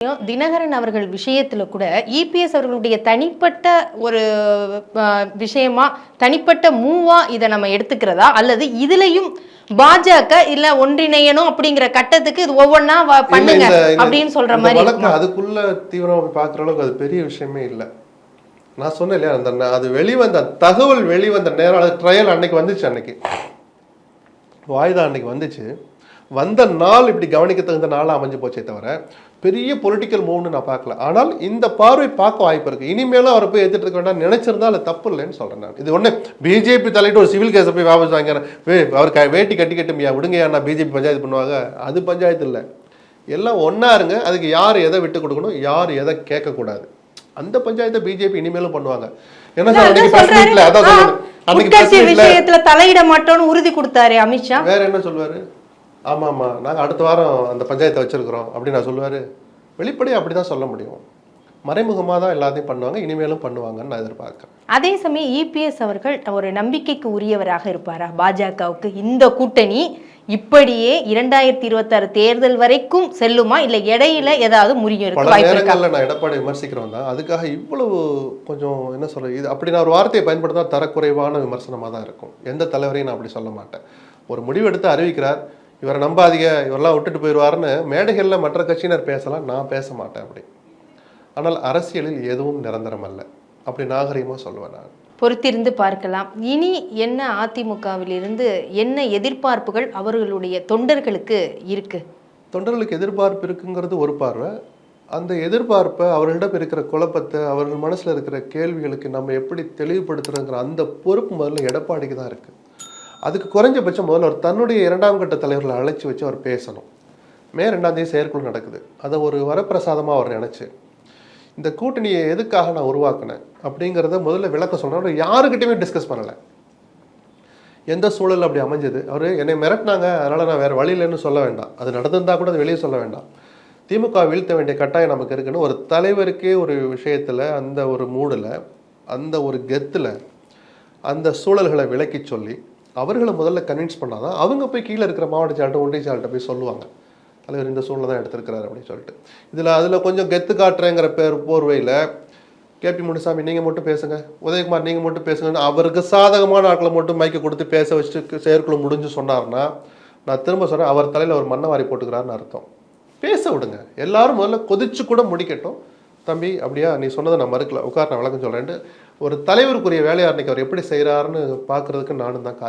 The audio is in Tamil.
தினகரன் அவர்கள் விஷயத்துல கூட இபிஎஸ் அவர்களுடைய தனிப்பட்ட ஒரு விஷயமா தனிப்பட்ட மூவா இதை நம்ம எடுத்துக்கிறதா அல்லது இதுலயும் பாஜக இல்ல ஒன்றிணையணும் அப்படிங்கிற கட்டத்துக்கு இது ஒவ்வொன்னா பண்ணுங்க அப்படின்னு சொல்ற மாதிரி அதுக்குள்ள தீவிரமா பாக்குற அளவுக்கு அது பெரிய விஷயமே இல்லை. நான் சொன்னேன் இல்லையா, அந்த அது வெளிவந்த தகவல் வெளிவந்த நேரம் ட்ரையல் அன்னைக்கு வந்துச்சு, அன்னைக்கு வாய்தா அன்னைக்கு வந்துச்சு. வந்த நாள் இப்படி கவனிக்க தகுந்த நாளாக அமைஞ்சு போச்சே தவிர பெரிய பொலிட்டிக்கல் மூவ்னு நான் பார்க்கல. ஆனால் இந்த பார்வை பார்க்க வாய்ப்பு இருக்கு. இனிமேலும் அவரை போய் எடுத்துட்டு இருக்க வேண்டாம் நினைச்சிருந்தா அது தப்பு இல்லைன்னு சொல்றேன் நான். இது ஒண்ணு பிஜேபி தலையிட்டு ஒரு சிவில் கேஸை போய் வாபஸ் வாங்கிறேன், அவர் வேட்டி கட்டிக்கட்டுமையா விடுங்கயா, நான் பிஜேபி பஞ்சாயத்து பண்ணுவாங்க, அது பஞ்சாயத்து இல்லை. எல்லாம் ஒன்னா இருங்க. அதுக்கு யார் எதை விட்டு கொடுக்கணும், யார் எதை கேட்கக்கூடாது, அந்த பஞ்சாயத்தை பிஜேபி இனிமேலும் பண்ணுவாங்க. என்ன விஷயத்துல தலையிட மாட்டோம்னு உறுதி கொடுத்தாரு அமித்ஷா. வேற என்ன சொல்லுவாரு? ஆமா ஆமா நாங்க அடுத்த வாரம் அந்த பஞ்சாயத்தை வச்சிருக்கிறோம் அப்படின்னு நான் சொல்லுவாரு. வெளிப்படையா அப்படிதான் சொல்ல முடியும். மறைமுகமா தான் எல்லாத்தையும் பண்ணுவாங்க, இனிமேலும் பண்ணுவாங்கன்னு நான் எதிர்பார்க்கிறேன். அதே சமயம் இபிஎஸ் அவர்கள் ஒரு நம்பிக்கைக்கு உரியவராக இருப்பாரா? பாஜகவுக்கு இந்த கூட்டணி இப்படியே 2026 தேர்தல் வரைக்கும் செல்லுமா, இல்ல இடையில ஏதாவது முறியும்? பல நேரங்கள்ல நான் எடப்பாடி விமர்சிக்கிறோம் தான், அதுக்காக இவ்வளவு கொஞ்சம் என்ன சொல்ற இது அப்படி நான் ஒரு வார்த்தையை பயன்படுத்தா தரக்குறைவான விமர்சனமா தான் இருக்கும். எந்த தலைவரையும் நான் அப்படி சொல்ல மாட்டேன். ஒரு முடிவெடுத்து அறிவிக்கிறார், இவரை நம்பாதீங்க, இவரெல்லாம் விட்டுட்டு போயிடுவாருன்னு மேடைகளில் மற்ற கட்சியினர் பேசலாம், நான் பேச மாட்டேன் அப்படி. ஆனால் அரசியலில் எதுவும் நிரந்தரம் அல்ல, அப்படி நாகரிகமாக சொல்லுவேன் நான். பொறுத்திருந்து பார்க்கலாம். இனி என்ன அதிமுகவிலிருந்து என்ன எதிர்பார்ப்புகள் அவர்களுடைய தொண்டர்களுக்கு இருக்கு? தொண்டர்களுக்கு எதிர்பார்ப்பு இருக்குங்கிறது ஒரு பார்வை. அந்த எதிர்பார்ப்பை, அவர்களிடம் இருக்கிற குழப்பத்தை, அவர்கள் மனசில் இருக்கிற கேள்விகளுக்கு நம்ம எப்படி தெளிவுபடுத்துறோங்கிற அந்த பொறுப்பு முதல்ல எடப்பாடிக்கு தான் இருக்கு. அதுக்கு குறைஞ்சபட்சம் முதல்ல அவர் தன்னுடைய 2ஆம் கட்ட தலைவர்களை அழைச்சி வச்சு அவர் பேசணும். மே 2ஆம் தேதி செயற்குழு நடக்குது. அதை ஒரு வரப்பிரசாதமாக அவர் நினைச்சு இந்த கூட்டணியை எதுக்காக நான் உருவாக்கினேன் அப்படிங்கிறத முதல்ல விளக்க சொல்றேன். யாருக்கிட்டையுமே டிஸ்கஸ் பண்ணலை. எந்த சூழல் அப்படி அமைஞ்சது, அவர் என்னை மிரட்டினாங்க அதனால நான் வேற வழியிலன்னு சொல்ல வேண்டாம். அது நடந்திருந்தா கூட அது வெளியே சொல்ல வேண்டாம். திமுக வீழ்த்த வேண்டிய கட்டாயம் நமக்கு இருக்குன்னு ஒரு தலைவருக்கே ஒரு விஷயத்துல அந்த ஒரு மூடில், அந்த ஒரு கெத்தில் அந்த சூழல்களை விளக்கி சொல்லி அவர்களை முதல்ல கன்வின்ஸ் பண்ணாதான் அவங்க போய் கீழே இருக்கிற மாவட்ட செயல்கிட்ட ஒன்றிய செயல்கிட்ட போய் சொல்லுவாங்க, தலைவர் இந்த சூழ்நிலை தான் எடுத்திருக்கிறாரு அப்படின்னு சொல்லிட்டு. அதில் கொஞ்சம் கெத்து காட்டுறேங்கிற போர்வையில் கேபி முனுசாமி நீங்கள் மட்டும் பேசுங்க, உதயகுமார் நீங்கள் மட்டும் பேசுங்கன்னு அவருக்கு சாதகமான ஆட்களை மட்டும் மைக்கை கொடுத்து பேச வச்சுட்டு செயற்குழு முடிஞ்சு சொன்னார்னா, நான் திரும்ப சொல்கிறேன், அவர் தலையில் ஒரு மண்ணை வாரி போட்டுக்கிறாருன்னு அர்த்தம். பேச விடுங்க, எல்லாரும் முதல்ல கொதிச்சு கூட முடிக்கட்டும். தம்பி அப்படியா நீ சொன்னதை நான் மறுக்கல, உட்கார் நான் விளக்கம் சொல்கிறேன்ட்டு ஒரு தலைவருக்குரிய வேலையை அன்னைக்கு அவர் எப்படி செய்கிறாருன்னு பார்க்குறதுக்கு நானும் தான் காத்து